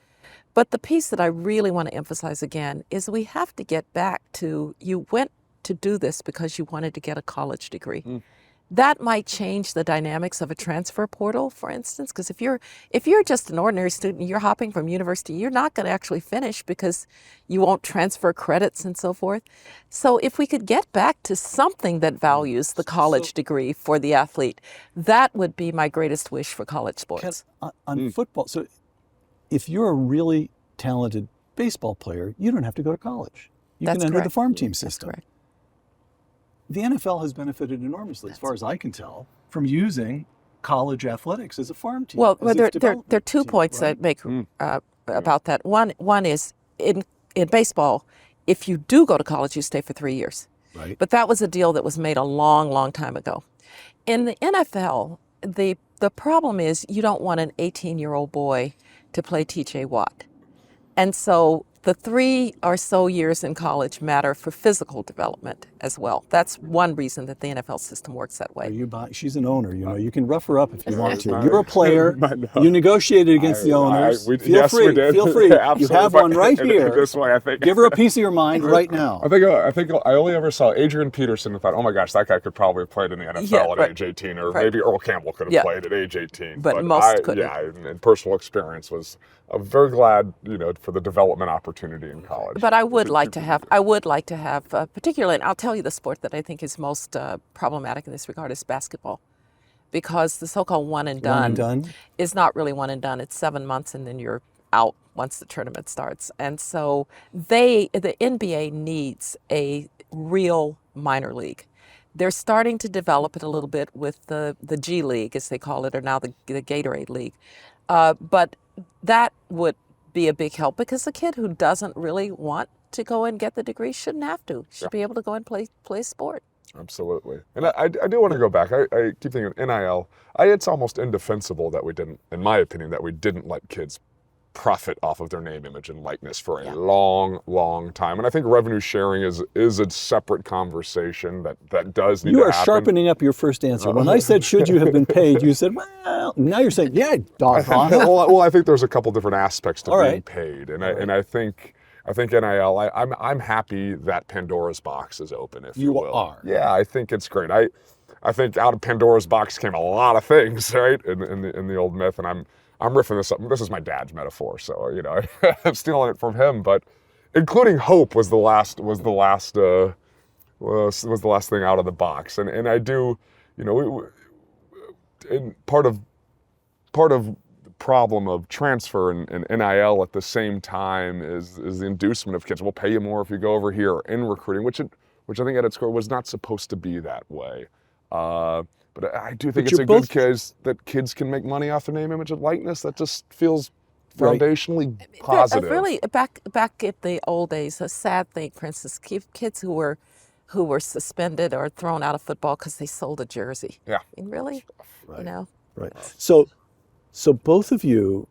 But the piece that I really want to emphasize again is we have to get back to, you went to do this because you wanted to get a college degree. That might change the dynamics of a transfer portal, for instance, because if you're just an ordinary student, you're hopping from university, you're not going to actually finish because you won't transfer credits and so forth. So if we could get back to something that values the college degree for the athlete, that would be my greatest wish for college sports. On football, so if you're a really talented baseball player, you don't have to go to college. You can enter the farm team system. That's correct. The NFL has benefited enormously, as far as I can tell, from using college athletics as a farm team. Well, there are 2 points I'd make about that. One is in baseball, if you do go to college, you stay for 3 years. Right. But that was a deal that was made a long, long time ago. In the NFL, the problem is you don't want an 18-year-old boy to play TJ Watt. And so the 3 or so years in college matter for physical development as well. That's one reason that the NFL system works that way. She's an owner, you can rough her up if you want to. You're a player. You negotiated against the owners. Feel free. Feel free. You have one right here. This way, I think. Give her a piece of your mind right now. I think I only ever saw Adrian Peterson and thought, oh my gosh, that guy could probably have played in the NFL at age 18, or maybe Earl Campbell could have played at age 18. But most couldn't. Yeah, and personal experience was, I'm very glad, for the development opportunity in college. But I would like to have, particularly, and I'll tell you the sport that I think is most problematic in this regard is basketball. Because the so-called one and done is not really one and done. It's 7 months and then you're out once the tournament starts. And so the NBA needs a real minor league. They're starting to develop it a little bit with the G League, as they call it, or now the Gatorade League. But that would be a big help, because a kid who doesn't really want to go and get the degree shouldn't have to. Should be able to go and play sport. Absolutely. And I do want to go back. I keep thinking of NIL. It's almost indefensible that we didn't, in my opinion, that we didn't let kids profit off of their name, image, and likeness for a long, long time. And I think revenue sharing is a separate conversation that does need to happen. You are sharpening up your first answer. When I said, should you have been paid, you said, well, now you're saying, yeah, doggone it. Well, I think there's a couple different aspects to All being right. paid. And I think NIL, I'm happy that Pandora's box is open, if you will. You are. Yeah, I think it's great. I think out of Pandora's box came a lot of things, right? In the old myth, and I'm riffing this up. This is my dad's metaphor, so I'm stealing it from him. But including hope was the last thing out of the box, and I do, and part of the problem of transfer and NIL at the same time is the inducement of kids. We'll pay you more if you go over here in recruiting, which I think at its core was not supposed to be that way. But I do think it's a good case that kids can make money off their name, image, and likeness. That just feels foundationally positive. Really, back in the old days, a sad thing, for instance, kids who were suspended or thrown out of football because they sold a jersey. Yeah. I mean, really? Right. Right. So both of you,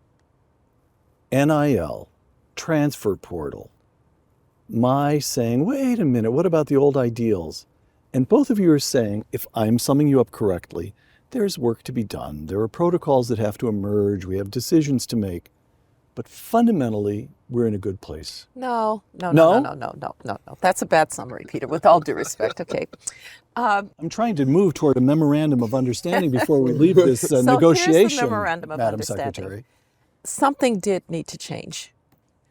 NIL, transfer portal, my saying, wait a minute, what about the old ideals? And both of you are saying, if I'm summing you up correctly, there's work to be done. There are protocols that have to emerge. We have decisions to make. But fundamentally, we're in a good place. No. No? That's a bad summary, Peter, with all due respect. Okay. I'm trying to move toward a memorandum of understanding before we leave this negotiation, here's the memorandum of Madam understanding. Secretary. Something did need to change.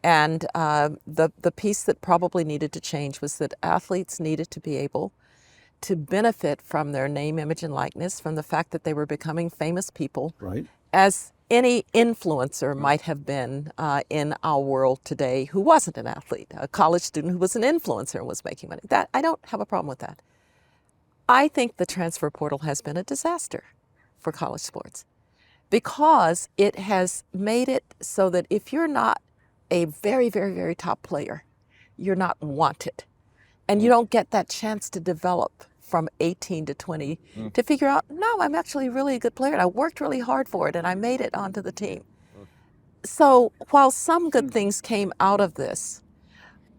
And the piece that probably needed to change was that athletes needed to be able to benefit from their name, image, and likeness, from the fact that they were becoming famous people, Right. as any influencer might have been in our world today who wasn't an athlete, a college student who was an influencer and was making money. That I don't have a problem with that. I think the transfer portal has been a disaster for college sports, because it has made it so that if you're not a very, very, very top player, you're not wanted. And you don't get that chance to develop from 18 to 20 to figure out, no, I'm actually really a good player and I worked really hard for it and I made it onto the team. So while some good things came out of this,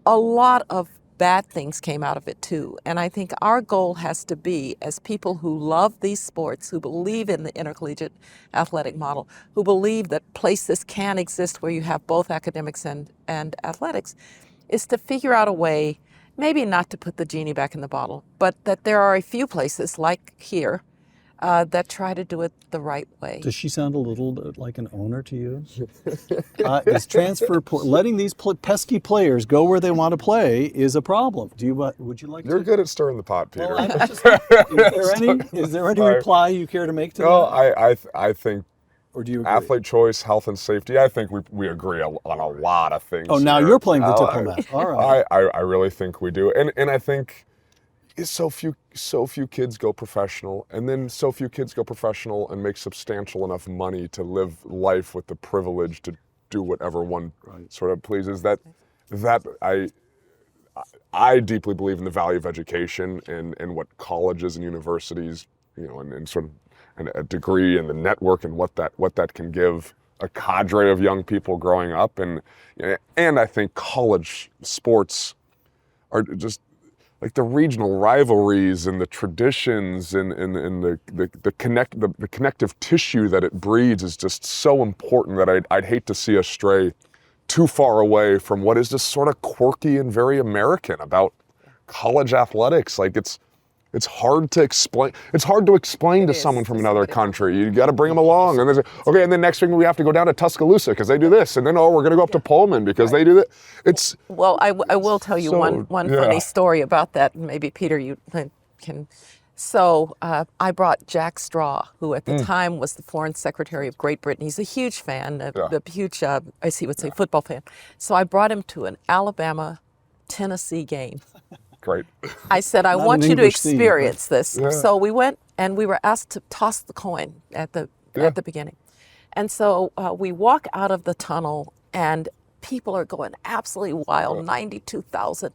a lot of bad things came out of it too. And I think our goal has to be, as people who love these sports, who believe in the intercollegiate athletic model, who believe that places can exist where you have both academics and athletics, is to figure out a way, maybe not to put the genie back in the bottle, but that there are a few places like here that try to do it the right way. Does she sound a little bit like an owner to you? This transfer, letting these pesky players go where they want to play is a problem. Would you like to? You're good at stirring the pot, Peter. Is there any reply you care to make to No, that? I think. Or do you agree? Athlete choice, health and safety. I think we agree on a lot of things. Oh, now here. you're playing the diplomat. All right. I really think we do, and I think so few kids go professional, and then so few kids go professional and make substantial enough money to live life with the privilege to do whatever one sort of pleases. That I deeply believe in the value of education and what colleges and universities, and sort of and a degree and the network and what that can give a cadre of young people growing up, and I think college sports are just like the regional rivalries and the traditions and the connective tissue that it breeds is just so important that I'd hate to see us stray too far away from what is just sort of quirky and very American about college athletics. Like it's hard to explain. It's hard to explain to someone from another country. You got to bring them along, and okay. And then next thing we have to go down to Tuscaloosa because they do this, and then we're going to go up to Pullman because they do that. I will tell you one funny story about that. Maybe Peter, you can. So I brought Jack Straw, who at the time was the Foreign Secretary of Great Britain. He's a huge fan, a huge, as he would say, football fan. So I brought him to an Alabama-Tennessee game. great. I said, I Not want an you to English theme, experience this. Yeah. So we went and we were asked to toss the coin at the beginning. And so we walk out of the tunnel and people are going absolutely wild, 92,000.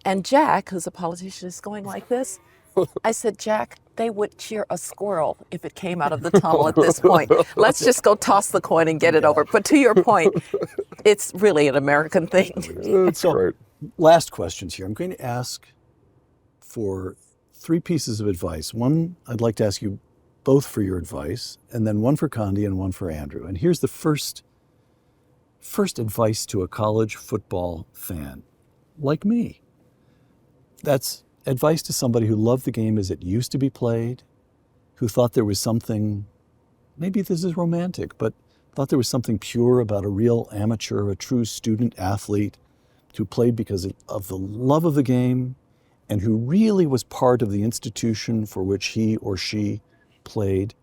And Jack, who's a politician, is going like this. I said, Jack, they would cheer a squirrel if it came out of the tunnel at this point. Let's just go toss the coin and get it over. But to your point, it's really an American thing. That's great. Last questions here. I'm going to ask for 3 pieces of advice. One, I'd like to ask you both for your advice, and then one for Condi and one for Andrew. And here's the first advice to a college football fan, like me. That's advice to somebody who loved the game as it used to be played, who thought there was something, maybe this is romantic, but thought there was something pure about a real amateur, a true student athlete who played because of the love of the game and who really was part of the institution for which he or she played.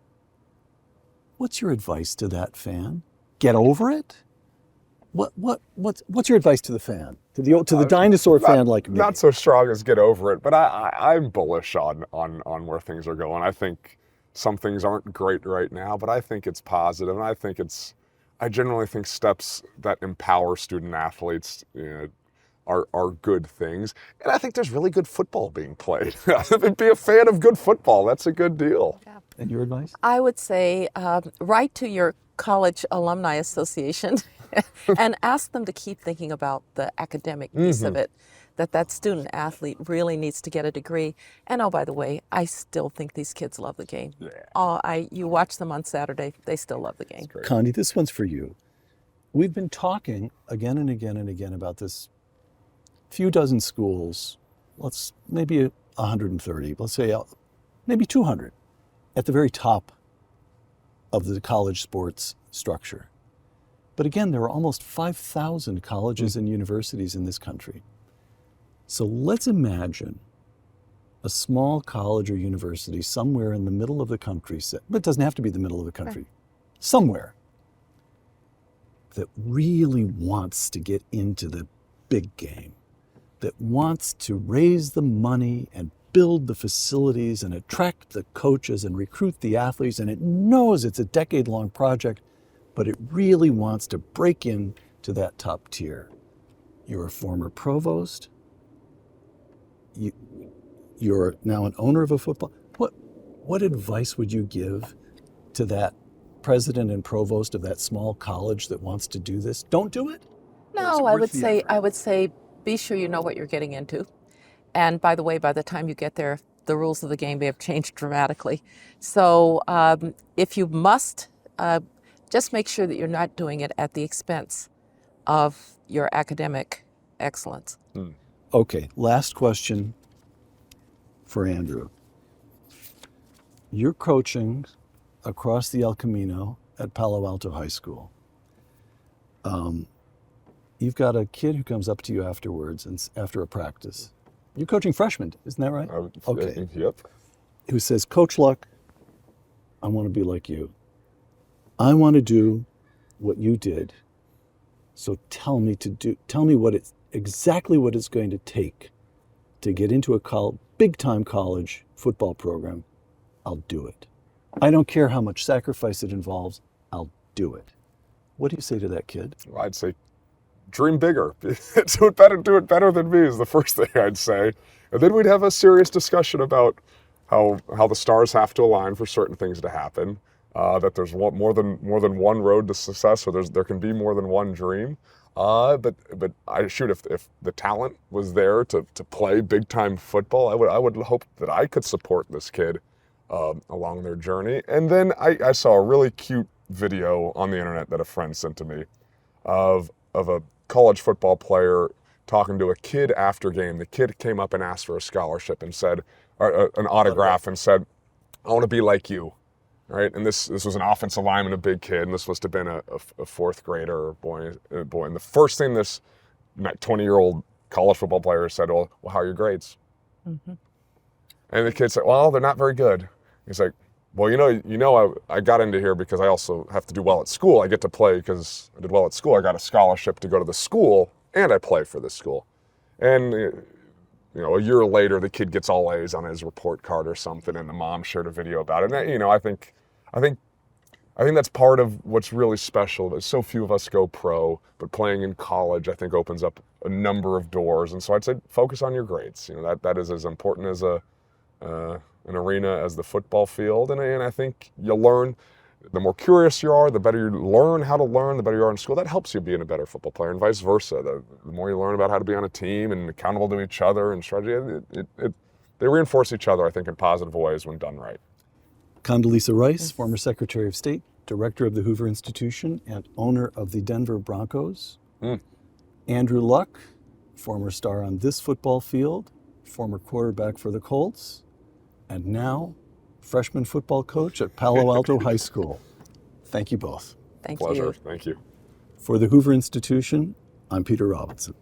What's your advice to that fan? Get over it? What's your advice to the fan, to the dinosaur fan like me? Not so strong as get over it, but I'm bullish on where things are going. I think some things aren't great right now, but I think it's positive, and I generally think steps that empower student athletes, are good things. And I think there's really good football being played. Be a fan of good football. That's a good deal. Yeah. And your advice? I would say write to your college alumni association and ask them to keep thinking about the academic piece of it, that student athlete really needs to get a degree. And oh, by the way, I still think these kids love the game. Yeah. You watch them on Saturday, they still love the game. Condi, this one's for you. We've been talking again and again and again about this few dozen schools, maybe 130, let's say maybe 200 at the very top of the college sports structure. But again, there are almost 5,000 colleges and universities in this country. So let's imagine a small college or university somewhere in the middle of the country, but it doesn't have to be the middle of the country, somewhere that really wants to get into the big game, that wants to raise the money and build the facilities and attract the coaches and recruit the athletes, and it knows it's a decade-long project, but it really wants to break in to that top tier. You're a former provost. You're now an owner of a football. What advice would you give to that president and provost of that small college that wants to do this? Don't do it? No, I would say be sure you know what you're getting into. And by the way, by the time you get there, the rules of the game may have changed dramatically. So if you must, just make sure that you're not doing it at the expense of your academic excellence. Okay, last question for Andrew. You're coaching across the El Camino at Palo Alto High School. You've got a kid who comes up to you afterwards, and after a practice. You're coaching freshmen, isn't that right? Okay. Yep. Who says, Coach Luck, I want to be like you. I want to do what you did. So tell me exactly what it's going to take to get into a big-time college football program. I'll do it. I don't care how much sacrifice it involves. I'll do it. What do you say to that kid? Well, I'd say dream bigger. Do it better than me is the first thing I'd say. And then we'd have a serious discussion about how the stars have to align for certain things to happen. That there's more than one road to success, or there can be more than one dream. But if the talent was there to play big time football, I would hope that I could support this kid along their journey. And then I saw a really cute video on the internet that a friend sent to me of a college football player talking to a kid after game. The kid came up and asked for a scholarship and said, or an autograph, and said, "I want to be like you." Right, and this was an offensive lineman, a big kid, and this must have been a fourth grader or boy. And the first thing this 20-year-old college football player said, well, how are your grades? Mm-hmm. And the kid said, well, they're not very good. He's like, well, I got into here because I also have to do well at school. I get to play because I did well at school. I got a scholarship to go to the school, and I play for this school. And a year later, the kid gets all A's on his report card or something, and the mom shared a video about it. And I think that's part of what's really special. So few of us go pro, but playing in college, I think, opens up a number of doors. And so I'd say focus on your grades. That is as important as an arena as the football field. And I think you'll learn. The more curious you are, the better you learn how to learn, the better you are in school. That helps you being a better football player, and vice versa. The more you learn about how to be on a team and accountable to each other and strategy, they reinforce each other, I think, in positive ways when done right. Condoleezza Rice, former Secretary of State, Director of the Hoover Institution, and owner of the Denver Broncos. Andrew Luck, former star on this football field, former quarterback for the Colts, and now freshman football coach at Palo Alto High School. Thank you both. Thank Pleasure. you. Thank you. For the Hoover Institution, I'm Peter Robinson.